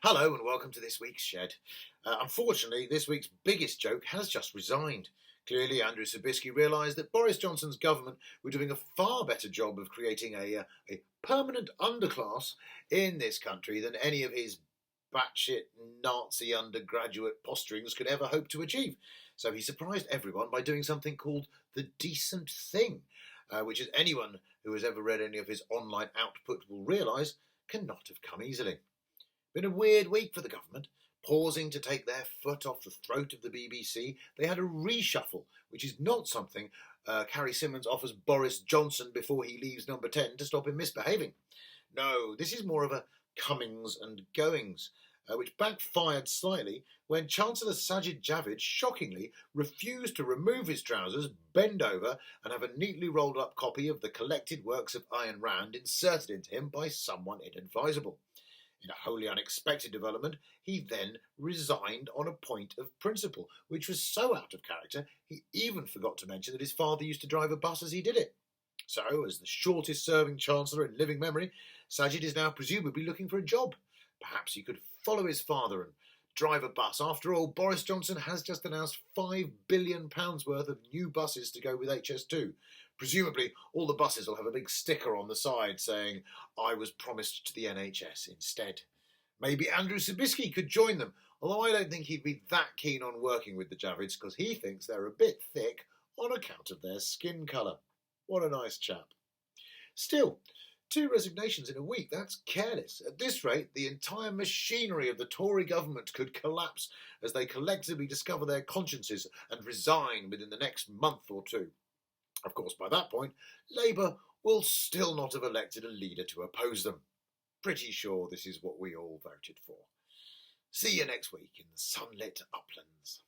Hello and welcome to this week's Shed. Unfortunately, this week's biggest joke has just resigned. Clearly, Andrew Sabisky realised that Boris Johnson's government were doing a far better job of creating a permanent underclass in this country than any of his batshit Nazi undergraduate posturings could ever hope to achieve. So he surprised everyone by doing something called the decent thing, which, as anyone who has ever read any of his online output will realise, cannot have come easily. Been a weird week for the government. Pausing to take their foot off the throat of the BBC, they had a reshuffle, which is not something Carrie Symonds offers Boris Johnson before he leaves number 10 to stop him misbehaving. No, this is more of a comings and goings, which backfired slightly when Chancellor Sajid Javid shockingly refused to remove his trousers, bend over, and have a neatly rolled up copy of the collected works of Ayn Rand inserted into him by someone inadvisable. In a wholly unexpected development, he then resigned on a point of principle, which was so out of character he even forgot to mention that his father used to drive a bus as he did it. So, as the shortest-serving Chancellor in living memory, Sajid is now presumably looking for a job. Perhaps he could follow his father and drive a bus. After all, Boris Johnson has just announced £5 billion worth of new buses to go with HS2. Presumably, all the buses will have a big sticker on the side saying, "I was promised to the NHS" instead. Maybe Andrew Sabisky could join them, although I don't think he'd be that keen on working with the Javids because he thinks they're a bit thick on account of their skin colour. What a nice chap. Still, 2 resignations in a week, that's careless. At this rate, the entire machinery of the Tory government could collapse as they collectively discover their consciences and resign within the next month or 2. Of course, by that point, Labour will still not have elected a leader to oppose them. Pretty sure this is what we all voted for. See you next week in the sunlit uplands.